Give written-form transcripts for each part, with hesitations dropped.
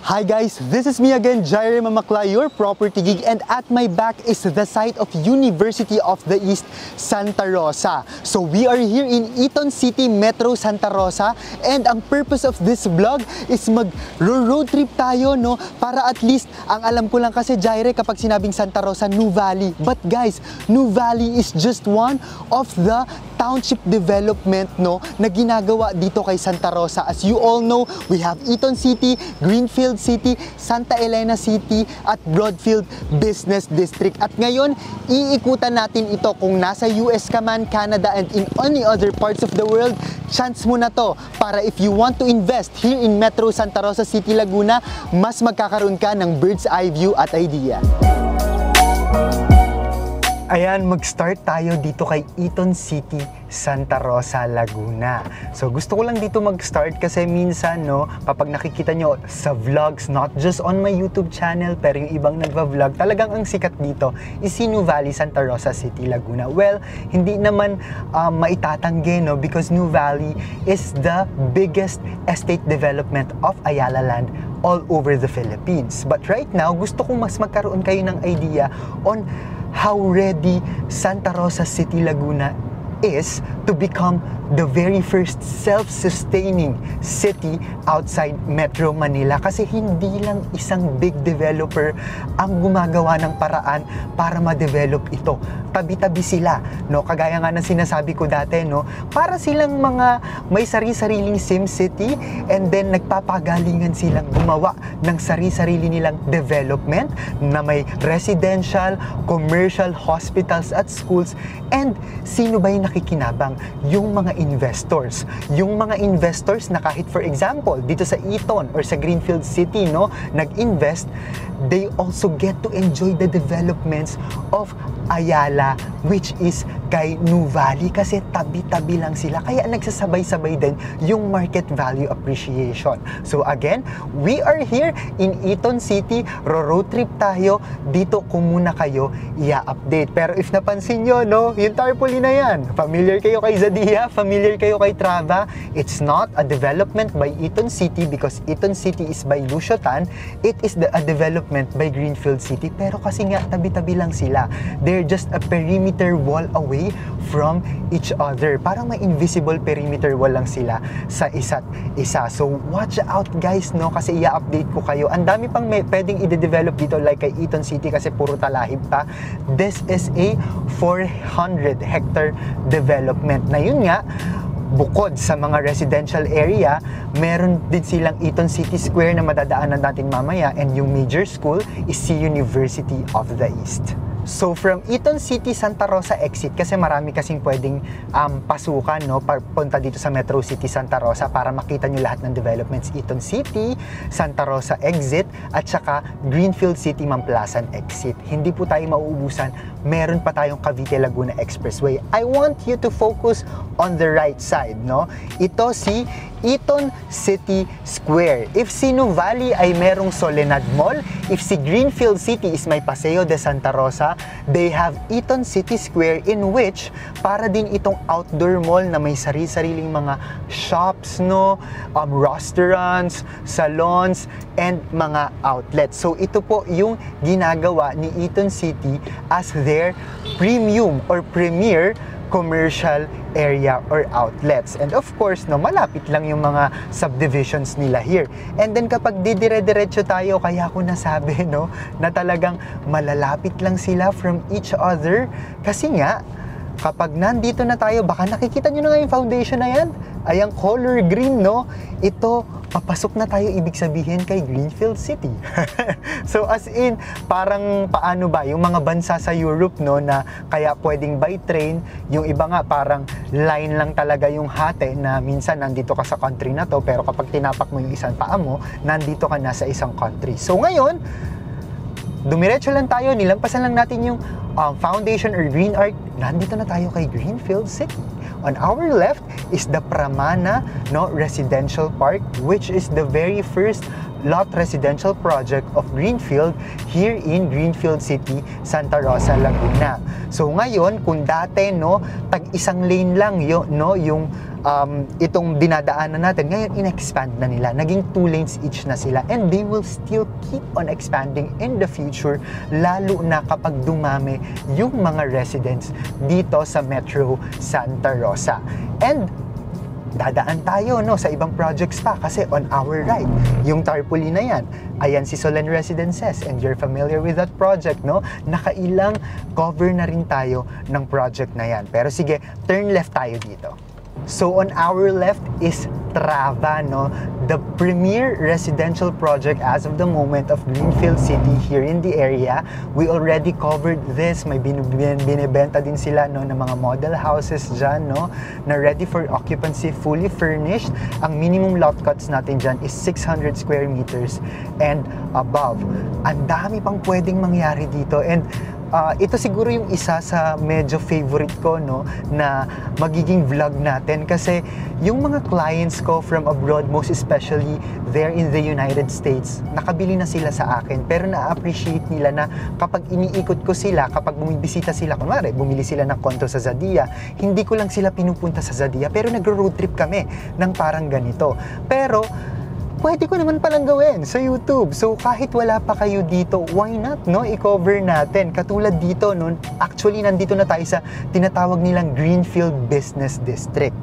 Hi guys, this is me again, Jaire Mamaklay, your property geek, and at my back is the site of University of the East, Santa Rosa. So we are here in Eton City, Metro Santa Rosa, and ang purpose of this vlog is mag-road trip tayo, no? Para at least, ang alam ko lang kasi Jaire kapag sinabing Santa Rosa, New Valley. But guys, New Valley is just one of the township development, no, na ginagawa dito kay Santa Rosa. As you all know, we have Eton City, Greenfield City, Santa Elena City, at Broadfield Business District. At ngayon, iikutan natin ito kung nasa US ka man, Canada, and in any other parts of the world. Chance mo na to para if you want to invest here in Metro Santa Rosa City, Laguna, mas magkakaroon ka ng bird's eye view at idea. Ayan, mag-start tayo dito kay Eton City, Santa Rosa, Laguna. So gusto ko lang dito mag-start kasi minsan, no, kapag nakikita nyo sa vlogs, not just on my YouTube channel, pero yung ibang nagva-vlog, talagang ang sikat dito is New Valley, Santa Rosa City, Laguna. Well, hindi naman maitatanggi, no, because New Valley is the biggest estate development of Ayala land all over the Philippines. But right now, gusto kong mas magkaroon kayo ng idea on how ready Santa Rosa City, Laguna is to become the very first self-sustaining city outside Metro Manila. Kasi hindi lang isang big developer ang gumagawa ng paraan para ma-develop ito. Tabi-tabi sila, no? Kagaya nga ng sinasabi ko dati, no? Para silang mga may sari-sariling SimCity, and then nagpapagalingan silang gumawa ng sari-sarili nilang development na may residential, commercial, hospitals at schools. And sino ba yung nakikinabang? Yung mga investors. Yung mga investors na kahit for example, dito sa Eton or sa Greenfield City, no, nag-invest, they also get to enjoy the developments of Ayala, which is kay New Valley, kasi tabi-tabi lang sila. Kaya nagsasabay-sabay din yung market value appreciation. So again, we are here in Eton City. Road trip tayo. Dito ko muna kayo i-update. Pero if napansin nyo, no, yung tarpaulin na yan. Familiar kayo kay Zadia? Familiar kayo kay Trava? It's not a development by Eton City because Eton City is by Lusiotan. It is a development by Greenfield City. Pero kasi nga, tabi-tabi lang sila. They're just a perimeter wall away from each other. Parang may invisible perimeter wall lang sila sa isa't isa. So watch out guys, no, kasi i-update ko kayo. Ang dami pang pwedeng i-develop dito like kay Eton City kasi puro talahib pa. This is a 400 hectare development. Na yun nga, bukod sa mga residential area, meron din silang Eton City Square na madadaanan natin mamaya, and yung major school is University of the East. So from Eton City, Santa Rosa exit, kasi marami kasing pwedeng pasukan, no, punta dito sa Metro City, Santa Rosa, para makita nyo lahat ng developments. Eton City, Santa Rosa exit, at saka Greenfield City, Mamplasan exit. Hindi po tayo mauubusan, meron pa tayong Cavite Laguna Expressway. I want you to focus on the right side, no? Ito si Eton City Square. If si New Valley ay merong Soledad Mall, if si Greenfield City is may Paseo de Santa Rosa, they have Eton City Square, in which para din itong outdoor mall na may sari-sariling mga shops, no, restaurants, salons, and mga outlets. So ito po yung ginagawa ni Eton City as their premium or premier commercial area or outlets. And of course, no, malapit lang yung mga subdivisions nila here. And then kapag didire-diretso tayo, kaya ko nasabi, no, na talagang malalapit lang sila from each other. Kasi nga, kapag nandito na tayo, baka nakikita nyo na nga yung foundation na yan. Ay, ang color green, no? Ito, papasok na tayo, ibig sabihin, kay Greenfield City. So as in, parang paano ba, yung mga bansa sa Europe, no, na kaya pwedeng by train, yung iba nga parang line lang talaga yung hati, na minsan nandito ka sa country na to, pero kapag tinapak mo yung isang paa mo, nandito ka na sa isang country. So ngayon, dumiretso lang tayo, nilampasan lang natin yung foundation or green arc, nandito na tayo kay Greenfield City. On our left is the Pramana, no, Residential Park, which is the very first lot residential project of Greenfield here in Greenfield City, Santa Rosa, Laguna. So ngayon, kung dati no, tag-isang lane lang yung itong dinadaanan natin, ngayon in-expand na nila. Naging 2 lanes each na sila, and they will still keep on expanding in the future, lalo na kapag dumami yung mga residents dito sa Metro Santa Rosa. And dadaan tayo sa ibang projects pa, kasi on our right, yung tarpaulin na yan, ayan si Solen Residences, and you're familiar with that project, no? Nakailang cover na rin tayo ng project na yan. Pero sige, turn left tayo dito. So on our left is Trava, no? The premier residential project as of the moment of Greenfield City here in the area. We already covered this. May binibenta din sila ng mga model houses dyan, no? Na ready for occupancy, fully furnished. Ang minimum lot cuts natin dyan is 600 square meters and above. Ang dami pang pwedeng mangyari dito, and ito siguro yung isa sa medyo favorite ko, no, na magiging vlog natin, kasi yung mga clients ko from abroad, most especially there in the United States, nakabili na sila sa akin, pero na-appreciate nila na kapag iniikot ko sila, kapag bumibisita sila, kunwari bumili sila ng konto sa Zadia, hindi ko lang sila pinupunta sa Zadia, pero nagro-road trip kami ng parang ganito. Pero pwede ko naman palang gawin sa YouTube. So kahit wala pa kayo dito, why not, no? I-cover natin. Katulad dito, no? Actually, nandito na tayo sa tinatawag nilang Greenfield Business District.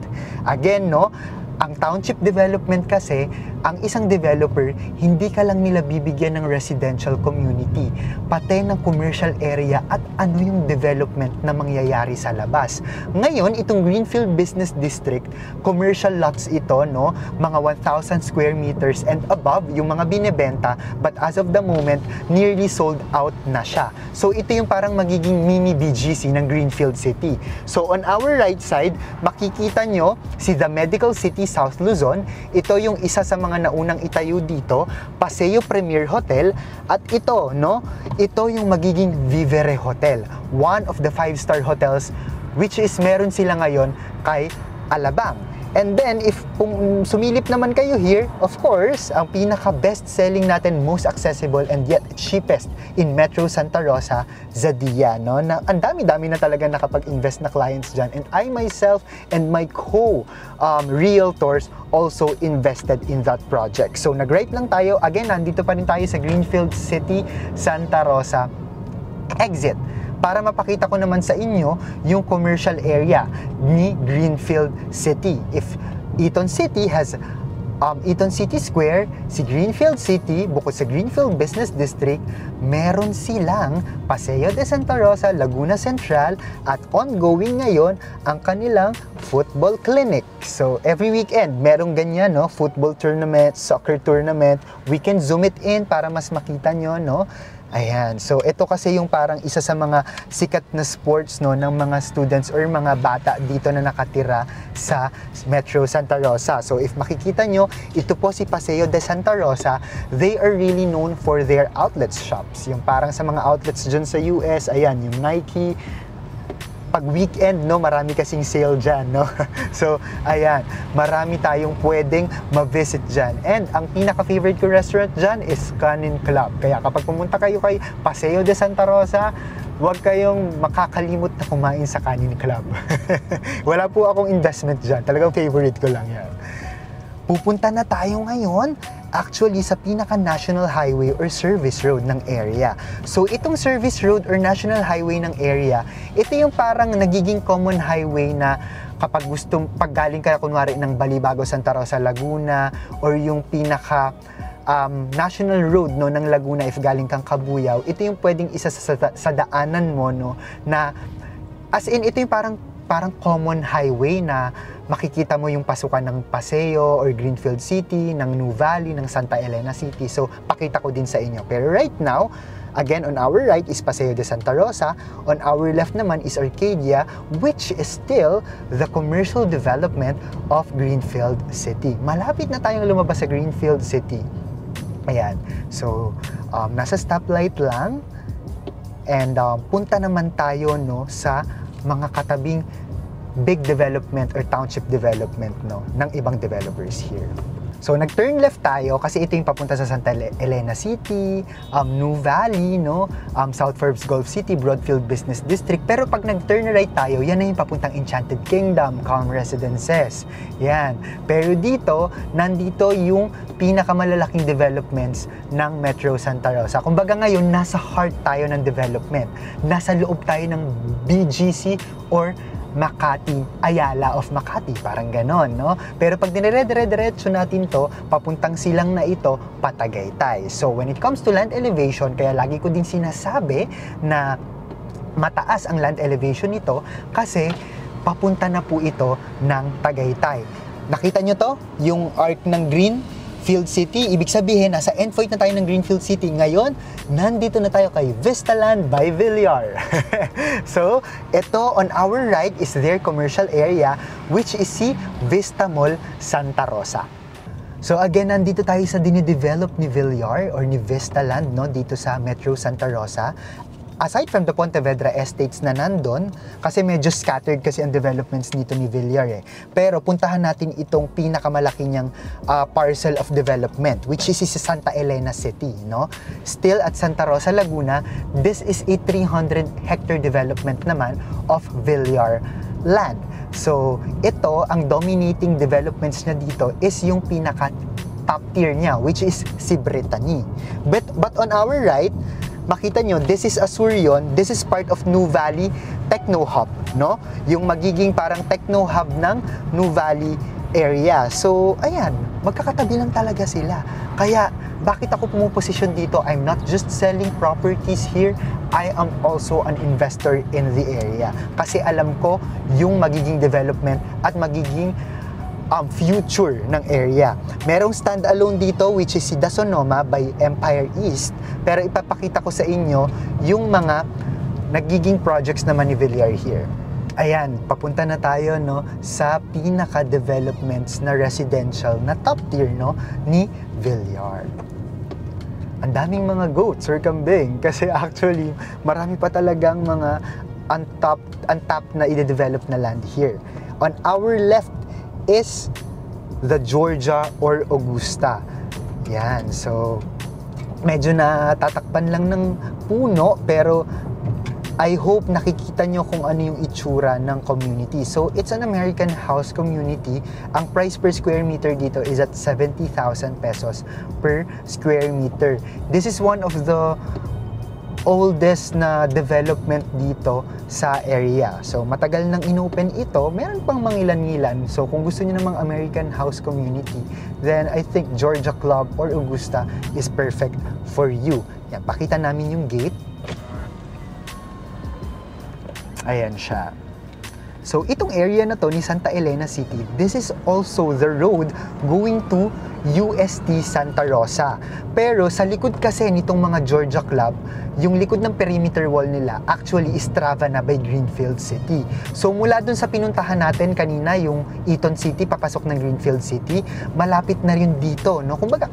Again, no? Ang township development kasi, ang isang developer, hindi ka lang nila bibigyan ng residential community, pati ng commercial area at ano yung development na mangyayari sa labas. Ngayon, itong Greenfield Business District, commercial lots ito, no? Mga 1,000 square meters and above yung mga binebenta, but as of the moment, nearly sold out na siya. So ito yung parang magiging mini BGC ng Greenfield City. So on our right side, makikita nyo si The Medical City South Luzon. Ito yung isa sa mga naunang itayo dito, Paseo Premier Hotel, at ito, no? Ito yung magiging Vivere Hotel, one of the 5-star hotels which is meron sila ngayon kay Alabang. And then, if kung sumilip naman kayo here, of course, ang pinaka-best selling natin, most accessible and yet cheapest in Metro Santa Rosa, Zadia, no? Na ang dami-dami na talaga nakapag-invest na clients dyan. And I myself and my realtors also invested in that project. So, nag-right lang tayo. Again, nandito pa rin tayo sa Greenfield City, Santa Rosa. Exit. Para mapakita ko naman sa inyo yung commercial area ni Greenfield City. If Eton City has Eton City Square, si Greenfield City, bukod sa Greenfield Business District, meron silang Paseo de Santa Rosa, Laguna Central, at ongoing ngayon ang kanilang football clinic. So every weekend, merong ganyan, no? Football tournament, soccer tournament. We can zoom it in para mas makita nyo, no? Ayan. So, ito kasi yung parang isa sa mga sikat na sports, no, ng mga students or mga bata dito na nakatira sa Metro Santa Rosa. So, if makikita nyo, ito po si Paseo de Santa Rosa. They are really known for their outlet shops. Yung parang sa mga outlets dyan sa US, ayan, yung Nike. Pag weekend, no, marami kasing sale dyan, no? So, ayan, marami tayong pwedeng ma-visit dyan. And ang pinaka-favorite ko restaurant dyan is Canin Club. Kaya kapag pumunta kayo kay Paseo de Santa Rosa, huwag kayong makakalimot na kumain sa Canin Club. Wala po akong investment dyan. Talagang favorite ko lang yan. Pupunta na tayo ngayon actually sa pinaka-national highway or service road ng area. So itong service road or national highway ng area, ito yung parang nagiging common highway na kapag pag galing ka kunwari ng Balibago, Santa Rosa, Laguna, or yung pinaka national road, no, ng Laguna if galing kang Cabuyao, ito yung pwedeng isa sa daanan mo, no, na as in ito yung parang common highway na makikita mo yung pasukan ng Paseo or Greenfield City, ng New Valley, ng Santa Elena City. So, pakita ko din sa inyo. Pero right now, again, on our right is Paseo de Santa Rosa. On our left naman is Arcadia, which is still the commercial development of Greenfield City. Malapit na tayong lumabas sa Greenfield City. Ayan. So, nasa stoplight lang. And punta naman tayo, no, sa mga katabing big development or township development, no, ng ibang developers here. So, nag-turn left tayo kasi ito yung papunta sa Santa Elena City, New Valley, no? South Forbes Gulf City, Broadfield Business District. Pero pag nag-turn right tayo, yan na yung papuntang Enchanted Kingdom, Calm Residences. Yan. Pero dito, nandito yung pinakamalalaking developments ng Metro Santa Rosa. Kumbaga ngayon, nasa heart tayo ng development. Nasa loob tayo ng BGC or Makati, Ayala of Makati, parang ganon, no? Pero pag dinire-diretso natin to, papuntang silang na ito, Patagaytay. So, when it comes to land elevation, kaya lagi ko din sinasabi na mataas ang land elevation nito kasi papunta na po ito ng Tagaytay. Nakita nyo to? Yung arc ng Greenfield City. Ibig sabihin, nasa endpoint na tayo ng Greenfield City. Ngayon, nandito na tayo kay Vistaland by Villar. So, ito on our right is their commercial area, which is si Vista Mall Santa Rosa. So again, nandito tayo sa dinidevelop ni Villar or ni Vistaland, no, dito sa Metro Santa Rosa. Aside from the Pontevedra Estates na nandun, kasi medyo scattered kasi ang developments nito ni Villar eh. Pero puntahan natin itong pinakamalaki niyang parcel of development, which is sa Santa Elena City, no? Still at Santa Rosa, Laguna, this is a 300-hectare development naman of Villar land. So, ito, ang dominating developments niya dito is yung pinaka top tier niya, which is si Brittany. But on our right, makita nyo, this is Asuryon, this is part of New Valley Techno Hub, no? Yung magiging parang Techno Hub ng New Valley area. So, ayan, magkakatabi lang talaga sila. Kaya, bakit ako pumuposisyon dito? I'm not just selling properties here, I am also an investor in the area. Kasi alam ko yung magiging development at magiging future ng area. Merong standalone dito which is si Da Sonoma by Empire East, pero ipapakita ko sa inyo yung mga nagiging projects naman ni Villar here. Ayan, papunta na tayo, no, sa pinaka-developments na residential na top tier, no, ni Villar. Ang daming mga goats or kambing kasi actually marami pa talagang mga untapped na i-develop na land here. On our left is the Georgia or Augusta. Yan, so medyo natatakpan lang ng puno pero I hope nakikita nyo kung ano yung itsura ng community. So, it's an American house community. Ang price per square meter dito is at 70,000 pesos per square meter. This is one of the oldest na development dito sa area. So, matagal nang inopen ito. Meron pang mangilan-ngilan. So, kung gusto niyo namang American house community, then I think Georgia Club or Augusta is perfect for you. Yan, pakita namin yung gate. Ayan siya. So, itong area na to ni Santa Elena City, this is also the road going to UST Santa Rosa. Pero sa likod kasi nitong mga Georgia Club, yung likod ng perimeter wall nila actually is Trava na by Greenfield City. So mula dun sa pinuntahan natin kanina, yung Eaton City, papasok ng Greenfield City, malapit na rin dito, no? Kumbaga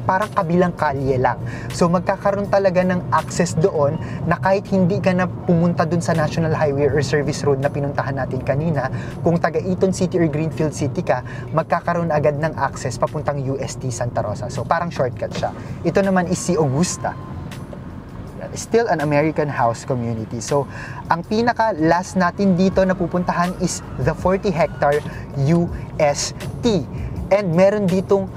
parang kabilang kalye lang. So magkakaroon talaga ng access doon na kahit hindi ka na pumunta dun sa National Highway or Service Road na pinuntahan natin kanina, kung taga Eaton City or Greenfield City ka, magkakaroon agad ng access papuntang UST Santa Rosa. So parang shortcut siya. Ito naman is si Augusta. Still an American house community. So, ang pinaka-last natin dito na pupuntahan is the 40-hectare UST. And meron ditong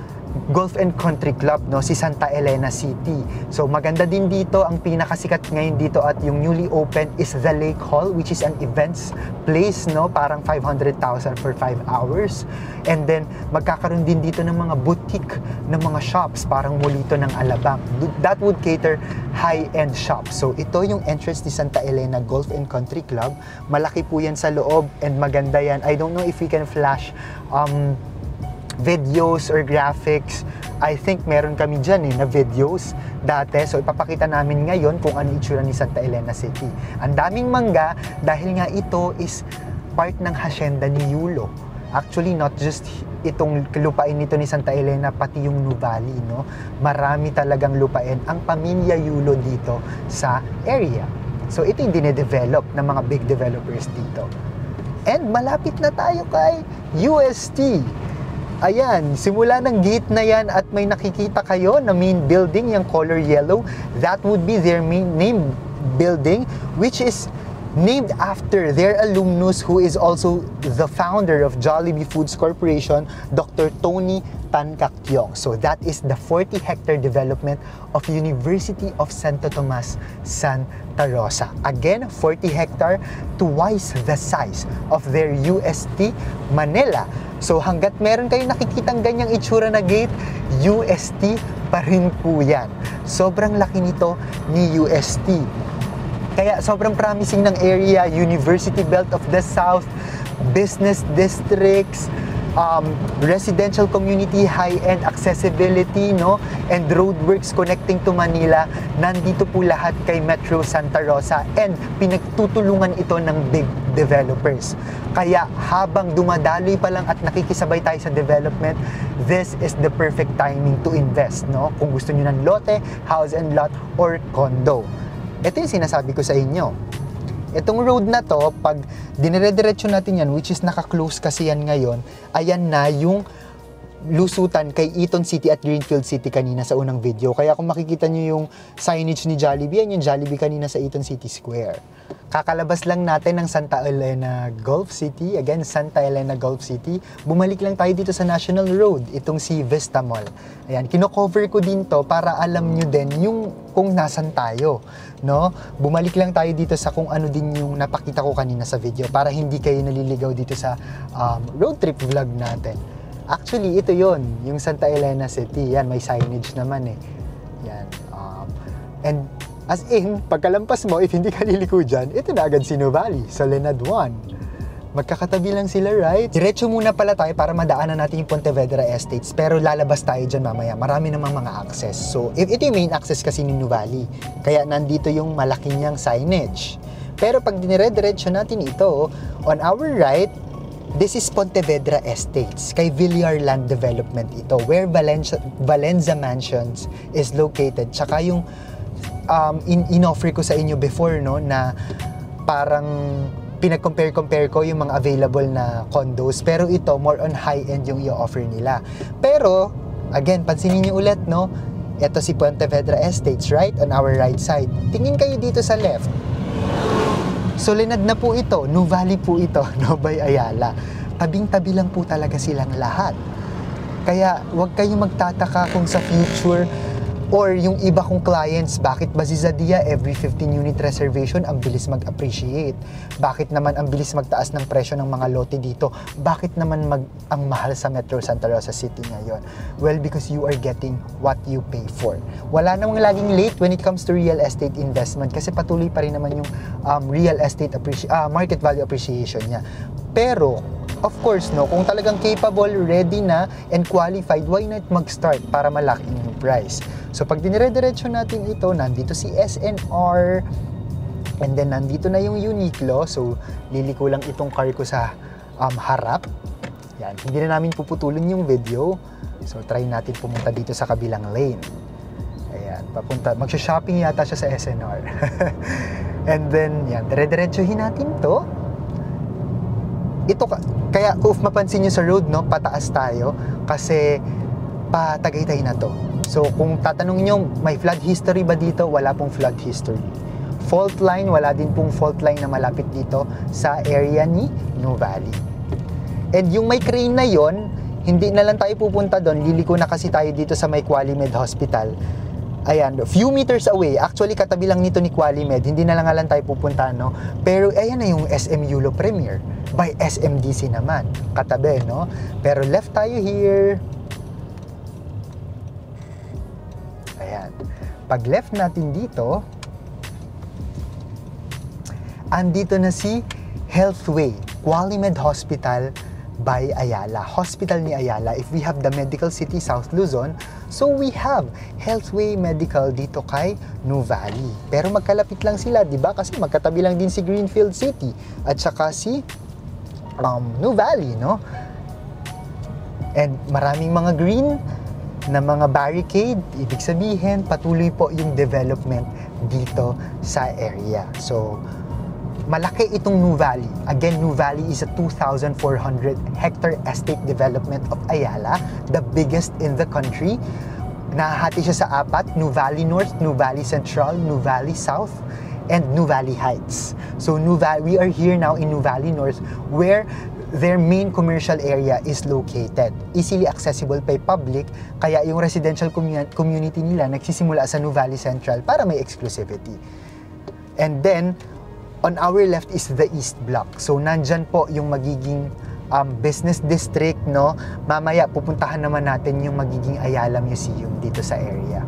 Golf and Country Club, no, si Santa Elena City. So maganda din dito, ang pinakasikat ngayon dito at yung newly opened is the Lake Hall, which is an events place, no, parang 500,000 for 5 hours. And then magkakaroon din dito ng mga boutique ng mga shops, parang Molito ng Alabang. That would cater high-end shops. So ito yung entrance ni Santa Elena Golf and Country Club. Malaki po yan sa loob and maganda yan. I don't know if we can flash videos or graphics. I think meron kami dyan na videos dati. So ipapakita namin ngayon kung ano itsura ni Santa Elena City. Ang daming mangga dahil nga ito is part ng hacienda ni Yulo. Actually, not just itong lupain nito ni Santa Elena, pati yung Nuvali, no? Marami talagang lupain ang pamilya Yulo dito sa area. So ito yung dinedevelop ng mga big developers dito. And malapit na tayo kay UST. Ayan, simula ng gate na yan at may nakikita kayo na main building, yung color yellow, that would be their main building, which is named after their alumnus who is also the founder of Jollibee Foods Corporation, Dr. Tony Tan Cak Tiong. So that is the 40-hectare development of University of Santo Tomas, Santa Rosa. Again, 40 hectare, twice the size of their UST Manila. So hanggat meron kayo nakikitang ganyang itsura na gate, UST pa rin po yan. Sobrang laki nito ni UST. Kaya sobrang promising ng area, University Belt of the South, business districts, residential community, high-end accessibility, no? And roadworks connecting to Manila. Nandito po lahat kay Metro Santa Rosa and pinagtutulungan ito ng big developers. Kaya habang dumadaloy pa lang at nakikisabay tayo sa development, this is the perfect timing to invest, no? Kung gusto nyo ng lote, house and lot, or condo. Ito yung sinasabi ko sa inyo. Itong road na to, pag dinire-diretso natin yan, which is naka-close kasi yan ngayon, ayan na yung lusutan kay Eton City at Greenfield City kanina sa unang video. Kaya kung makikita nyo yung signage ni Jollibee, yan yung Jollibee kanina sa Eton City Square. Kakalabas lang natin ng Santa Elena Gulf City. Again, Santa Elena Gulf City. Bumalik lang tayo dito sa National Road, itong si Vista Mall. Ayan, kino-cover ko din to para alam nyo din yung kung nasan tayo, no? Bumalik lang tayo dito sa kung ano din yung napakita ko kanina sa video para hindi kayo naliligaw dito sa road trip vlog natin. Actually, ito yon yung Santa Elena City. Yan, may signage naman eh. Yan. And as in, pagkalampas mo, if hindi ka liliko dyan, ito na agad si Nuvali, Soledad 1. Magkakatabi lang sila, right? Diretso muna pala tayo para madaanan natin yung Pontevedra Estates. Pero lalabas tayo dyan mamaya. Marami namang mga access. So, ito yung main access kasi ni Nuvali. Kaya nandito yung malaki niyang signage. Pero pag dinire-diretso natin ito, on our right, this is Pontevedra Estates, kay Villar Land Development ito, where Valenza Mansions is located. Tsaka yung in-offer ko sa inyo before, no, na parang pinag-compare ko yung mga available na condos, pero ito, more on high-end yung i-offer nila. Pero, again, pansinin niyo ulit, no, ito si Pontevedra Estates, right, on our right side. Tingin kayo dito sa left. Soledad na po ito, Nuvali po ito, Nubay Ayala. Tabing-tabi lang po talaga silang lahat. Kaya huwag kayong magtataka kung sa future or yung iba kong clients, bakit ba si Zadia every 15 unit reservation ang bilis mag-appreciate? Bakit naman ang bilis magtaas ng presyo ng mga lote dito? Bakit naman ang mahal sa Metro Santa Rosa City ngayon? Well, because you are getting what you pay for. Wala namang laging late when it comes to real estate investment kasi patuloy pa rin naman yung real estate market value appreciation niya. Pero, of course, no, kung talagang capable, ready na, and qualified, why not mag-start para ma-lock in yung price? So, pag dinire-diretso natin ito, nandito si SNR, and then nandito na yung Uniqlo. So, liliko lang itong car ko sa harap. Yan, hindi na namin puputulin yung video. So, try natin pumunta dito sa kabilang lane. Ayan, papunta, magsha-shopping yata siya sa SNR. And then, yan, dire-diretsohin natin to. Ito, kaya kung mapansin nyo sa road, no, pataas tayo kasi patagaytay na to. So, kung tatanungin nyo, may flood history ba dito? Wala pong flood history. Fault line, wala din pong fault line na malapit dito sa area ni Nuvali. And yung may crane na yon, hindi na lang tayo pupunta doon. Liliko na kasi tayo dito sa may Qualimed Hospital. Ayan, few meters away. Actually, katabi lang nito ni Qualimed. Hindi na lang tayo pupunta, no? Pero ayan na yung SM Yulo Premier by SMDC naman. Katabi, no? Pero left tayo here. Ayan. Pag left natin dito, andito na si Healthway, Qualimed Hospital by Ayala. Hospital ni Ayala. If we have the Medical City South Luzon, so we have Healthway Medical dito kay Nuvali. Pero magkalapit lang sila, di ba? Kasi magkatabi lang din si Greenfield City at saka si Nuvali, no? And maraming mga green na mga barricade, ibig sabihin patuloy po yung development dito sa area. So, malaki itong New Valley. Again, New Valley is a 2,400 hectare estate development of Ayala, the biggest in the country. Nahahati siya sa apat: New Valley North, New Valley Central, New Valley South, and New Valley Heights. So we are here now in New Valley North, where their main commercial area is located. Easily accessible by public, kaya yung residential community nila nagsisimula sa New Valley Central para may exclusivity. And then, on our left is the East Block. So nandyan po yung magiging business district, no? Mamaya pupuntahan naman natin yung magiging Ayala Museum dito sa area.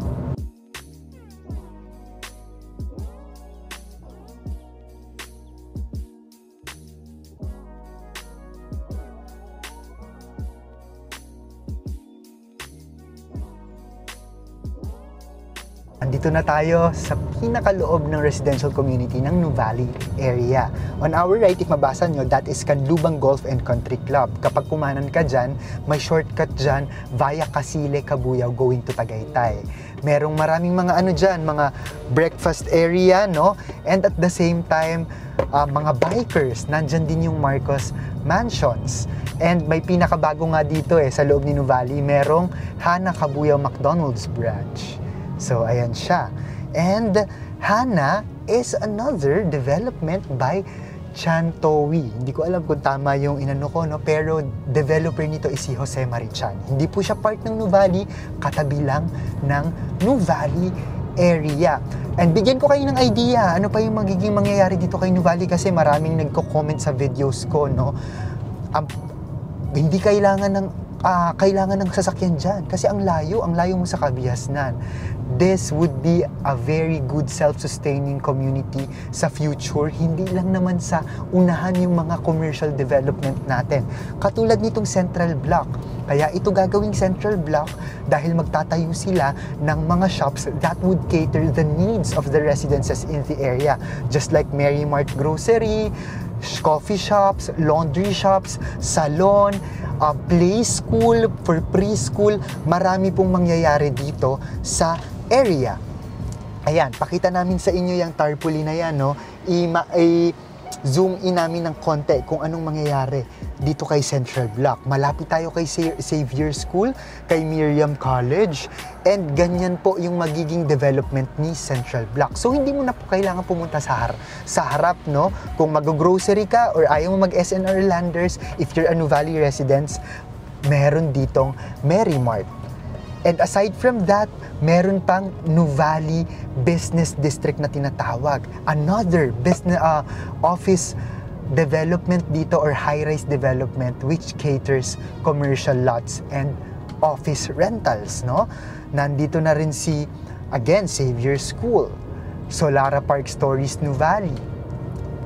Andito na tayo sa pinakaloob ng residential community ng New Valley area. On our right, if mabasa nyo, that is Canlubang Golf and Country Club. Kapag kumanan ka dyan, may shortcut dyan via Casile, Cabuyao going to Tagaytay. Merong maraming mga dyan, mga breakfast area, no? And at the same time, mga bikers, nandyan din yung Marcos Mansions. And may pinakabago nga dito sa loob ni New Valley, merong Hana Cabuyao McDonald's branch. So, ayan siya. And Hana is another development by Chantowi. Hindi ko alam kung tama yung inano ko, no? Pero developer nito is si Jose Marichan. Hindi po siya part ng New Valley, katabi lang ng New Valley area. And bigyan ko kayo ng idea, ano pa yung magiging mangyayari dito kay New Valley, kasi maraming nagko-comment sa videos ko, no? Hindi kailangan ng sasakyan dyan kasi ang layo mo sa Kabiasnan. This would be a very good self-sustaining community sa future, hindi lang naman sa unahan yung mga commercial development natin. Katulad nitong Central Block. Kaya ito gagawing Central Block dahil magtatayo sila ng mga shops that would cater the needs of the residences in the area. Just like Mary Mart Grocery, coffee shops, laundry shops, salon, play school, for preschool, marami pong mangyayari dito sa area. Ayan, pakita namin sa inyo yung tarpaulin na yan, no? I-zoom in namin ng konti kung anong mangyayari dito kay Central Block. Malapit tayo kay Xavier School, kay Miriam College, and ganyan po yung magiging development ni Central Block. So, hindi mo na po kailangan pumunta sa harap, no? Kung mag-grocery ka or ayaw mo mag-SNR Landers, if you're a New Valley residents, meron ditong Mary Mart. And aside from that, meron pang New Valley Business District na tinatawag. Another business office development dito or high-rise development which caters commercial lots and office rentals, no? Nandito na rin again, Xavier School, Solara Park Stories, New Valley.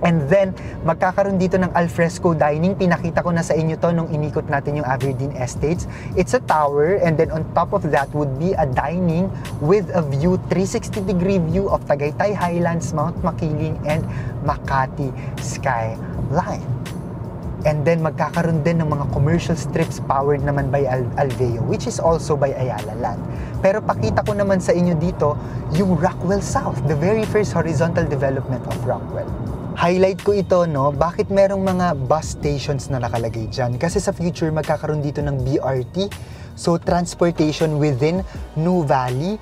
And then, magkakaroon dito ng alfresco dining. Pinakita ko na sa inyo to nung inikot natin yung Aberdeen Estates. It's a tower, and then on top of that would be a dining with a view, 360-degree view of Tagaytay Highlands, Mount Makiling, and Makati Skyline. And then, magkakaroon din ng mga commercial strips powered naman by Alveo, which is also by Ayala Land. Pero pakita ko naman sa inyo dito yung Rockwell South, the very first horizontal development of Rockwell. Highlight ko ito, no? Bakit merong mga bus stations na nakalagay dyan? Kasi sa future, magkakaroon dito ng BRT. So, transportation within New Valley.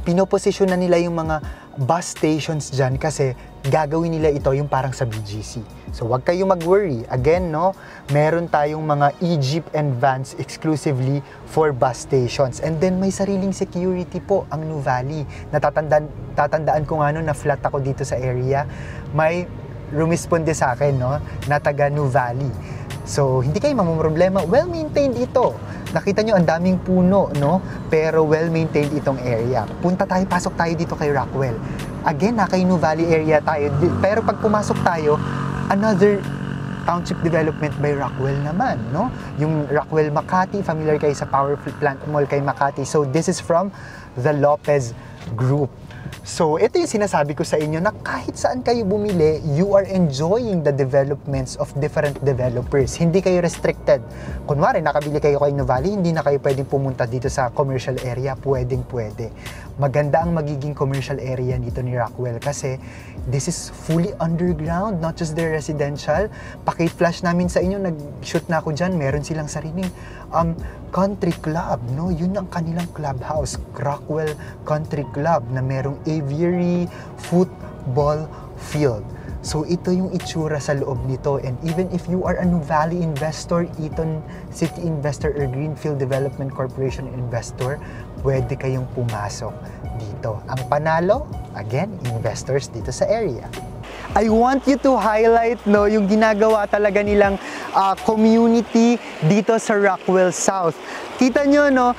Pinoposisyon na nila yung mga bus stations dyan kasi gagawin nila ito yung parang sa BGC. So, wag kayong mag-worry. Again, no? Meron tayong mga e-jeep and vans exclusively for bus stations. And then, may sariling security po ang New Valley. Tatandaan ko nga no, na flat ako dito sa area. May rumisponde sa akin, no, na taga New Valley. So, hindi kayo mamumroblema. Well-maintained ito. Nakita nyo, ang daming puno, no? Pero well-maintained itong area. Pasok tayo dito kay Rockwell. Again, kay New Valley area tayo. Pero pag pumasok tayo, another township development by Rockwell naman, no? Yung Rockwell Makati, familiar kayo sa Power Plant Mall kay Makati. So, this is from the Lopez Group. So, ito yung sinasabi ko sa inyo na kahit saan kayo bumili, you are enjoying the developments of different developers. Hindi kayo restricted. Kunwari, nakabili kayo kay New Valley, hindi na kayo pwedeng pumunta dito sa commercial area. Pwedeng-pwede. maganda ang magiging commercial area dito ni Rockwell kasi this is fully underground, not just their residential. Paki-flash namin sa inyo, nag-shoot na ako dyan, meron silang sariling country club, no? Yun ang kanilang clubhouse, Rockwell Country Club, na merong aviary, football field. So ito yung itsura sa loob nito, and even if you are a Nuvali investor, Eton City investor or Greenfield Development Corporation investor, pwede kayong pumasok dito. Ang panalo, again, investors dito sa area. I want you to highlight, no, yung ginagawa talaga nilang community dito sa Rockwell South. Kita nyo, no,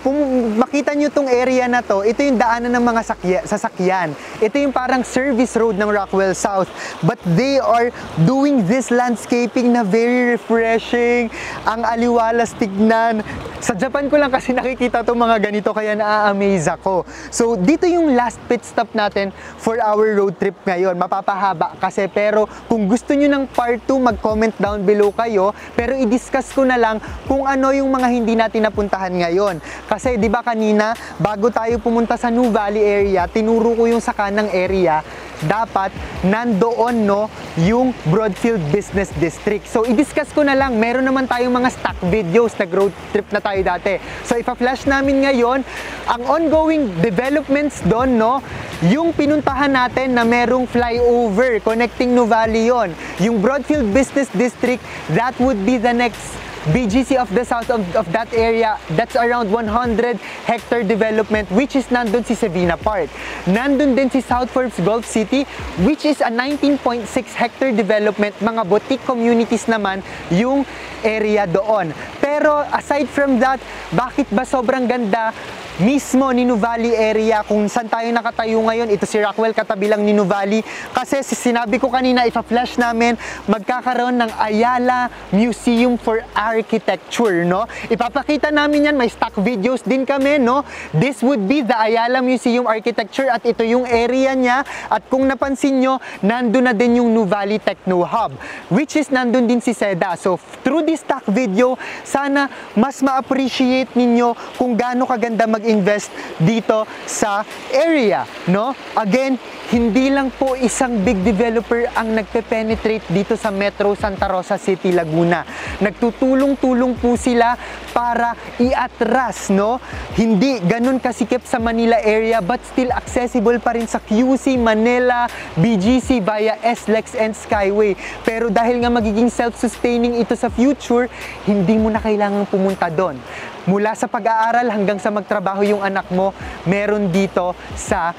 kung makita nyo tong area na to, ito yung daanan ng mga sasakyan. Ito yung parang service road ng Rockwell South. But they are doing this landscaping na very refreshing. Ang aliwalas tignan. Sa Japan ko lang kasi nakikita itong mga ganito, kaya na-amaze ako. So, dito yung last pit stop natin for our road trip ngayon. Mapapahaba kasi, pero kung gusto nyo ng part 2, mag-comment down below kayo. Pero i-discuss ko na lang kung ano yung mga hindi natin napuntahan ngayon. Kasi, di ba kanina, bago tayo pumunta sa Nuvali area, tinuro ko yung sa kanang area, dapat nandoon, no, yung Broadfield Business District. So, i-discuss ko na lang. Meron naman tayong mga stock videos, nag-road trip na tayo dati. So, ipa-flash namin ngayon ang ongoing developments doon, no, yung pinuntahan natin na merong flyover connecting Nuvali yon. Yung Broadfield Business District, that would be the next BGC of the south of that area. That's around 100 hectare development, which is nandun si Savina Park. Nandun din si South Forbes Gulf City, which is a 19.6 hectare development. Mga boutique communities naman yung area doon. Pero aside from that, bakit ba sobrang ganda mismo ni Nuvali area kung saan tayo nakatayo ngayon? Ito si Rockwell, katabi lang ni Nuvali. Kasi sinabi ko kanina, ipa-flash namin, magkakaroon ng Ayala Museum for Architecture, no? Ipapakita namin yan, may stock videos din kami, no? This would be the Ayala Museum Architecture, at ito yung area niya. At kung napansin nyo, nandun na din yung Nuvali Techno Hub, which is nandun din si Seda. So through this stock video, sana mas ma-appreciate ninyo kung gaano kaganda mag-invest dito sa area, no? Again, hindi lang po isang big developer ang nagpe-penetrate dito sa Metro Santa Rosa City, Laguna. Nagtutulong-tulong po sila para i-atras, no? Hindi ganun kasikip sa Manila area, but still accessible pa rin sa QC, Manila, BGC via SLEX and Skyway. Pero dahil nga magiging self-sustaining ito sa future, hindi mo na kailangang pumunta doon. Mula sa pag-aaral hanggang sa magtrabaho yung anak mo, meron dito sa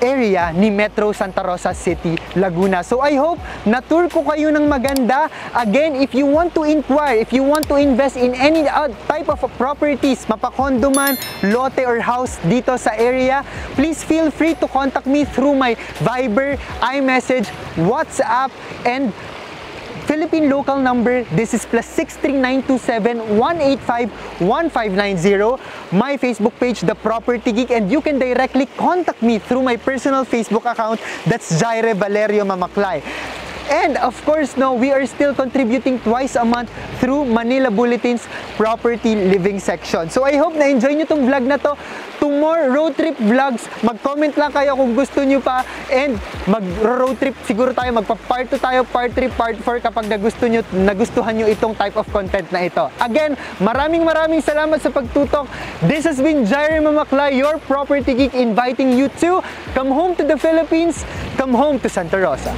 area ni Metro Santa Rosa City, Laguna. So I hope na-tour ko kayo ng maganda. Again, if you want to inquire, if you want to invest in any type of properties, mapakondo man, lote or house dito sa area, please feel free to contact me through my Viber, iMessage, WhatsApp, and Philippine local number. This is +63927-185-1590. My Facebook page, The Property Geek, and you can directly contact me through my personal Facebook account. That's Jaire Valerio Mamaklay. And of course, no, we are still contributing twice a month through Manila Bulletin's Property Living section. So I hope na-enjoy nyo tong vlog na to. To more road trip vlogs, mag-comment lang kayo kung gusto nyo pa. And mag-road trip siguro tayo, magpa-part 2 tayo, part 3, part 4 kapag nagustuhan nyo itong type of content na ito. Again, maraming salamat sa pagtutok. This has been Jaire Mamaklay, your property geek, inviting you to come home to the Philippines, come home to Santa Rosa.